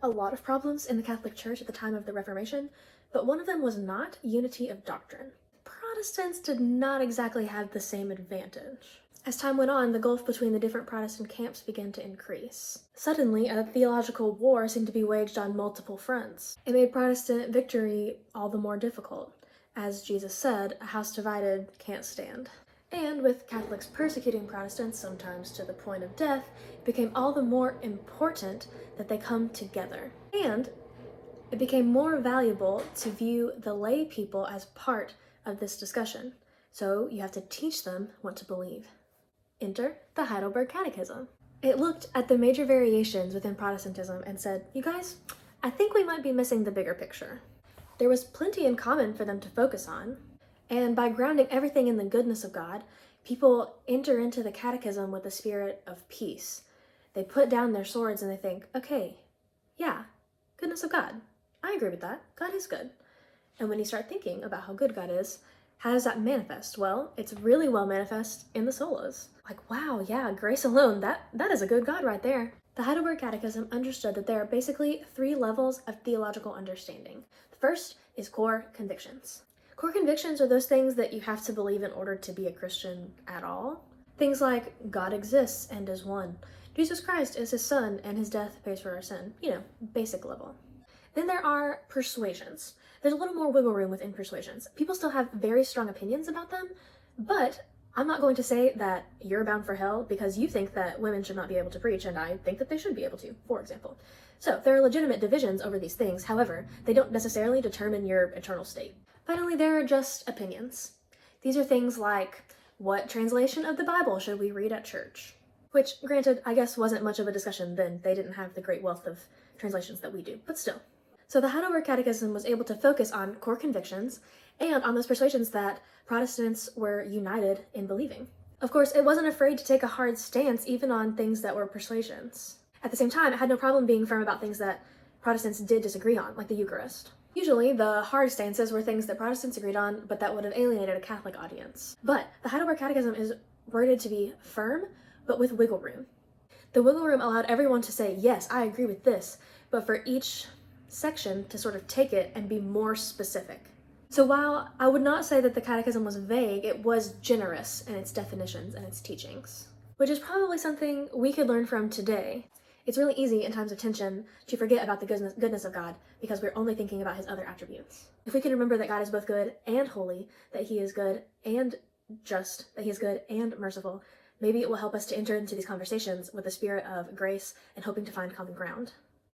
a lot of problems in the Catholic Church at the time of the Reformation, but one of them was not unity of doctrine. Protestants did not exactly have the same advantage. As time went on, the gulf between the different Protestant camps began to increase. Suddenly, a theological war seemed to be waged on multiple fronts. It made Protestant victory all the more difficult. As Jesus said, a house divided can't stand. And with Catholics persecuting Protestants, sometimes to the point of death, it became all the more important that they come together. And it became more valuable to view the lay people as part of this discussion. So you have to teach them what to believe. Enter the Heidelberg Catechism. It looked at the major variations within Protestantism and said, you guys, I think we might be missing the bigger picture. There was plenty in common for them to focus on, and by grounding everything in the goodness of God, people enter into the catechism with a spirit of peace. They put down their swords and they think, okay, yeah, goodness of God. I agree with that. God is good. And when you start thinking about how good God is, how does that manifest? Well, it's really well manifest in the solas. Like, wow, yeah, grace alone, that is a good God right there. The Heidelberg Catechism understood that there are basically 3 levels of theological understanding. The first is core convictions. Core convictions are those things that you have to believe in order to be a Christian at all. Things like God exists and is one. Jesus Christ is his son and his death pays for our sin. You know, basic level. Then there are persuasions. There's a little more wiggle room within persuasions. People still have very strong opinions about them, but I'm not going to say that you're bound for hell because you think that women should not be able to preach and I think that they should be able to, for example. So there are legitimate divisions over these things. However, they don't necessarily determine your eternal state. Finally, there are just opinions. These are things like, what translation of the Bible should we read at church? Which, granted, I guess wasn't much of a discussion then. They didn't have the great wealth of translations that we do, but still. So the Heidelberg Catechism was able to focus on core convictions and on those persuasions that Protestants were united in believing. Of course, it wasn't afraid to take a hard stance even on things that were persuasions. At the same time, it had no problem being firm about things that Protestants did disagree on, like the Eucharist. Usually, the hard stances were things that Protestants agreed on, but that would have alienated a Catholic audience. But the Heidelberg Catechism is worded to be firm, but with wiggle room. The wiggle room allowed everyone to say, yes, I agree with this, but for each section to sort of take it and be more specific. So while I would not say that the Catechism was vague, it was generous in its definitions and its teachings, which is probably something we could learn from today. It's really easy in times of tension to forget about the goodness of God because we're only thinking about his other attributes. If we can remember that God is both good and holy, that he is good and just, that he is good and merciful, maybe it will help us to enter into these conversations with a spirit of grace and hoping to find common ground.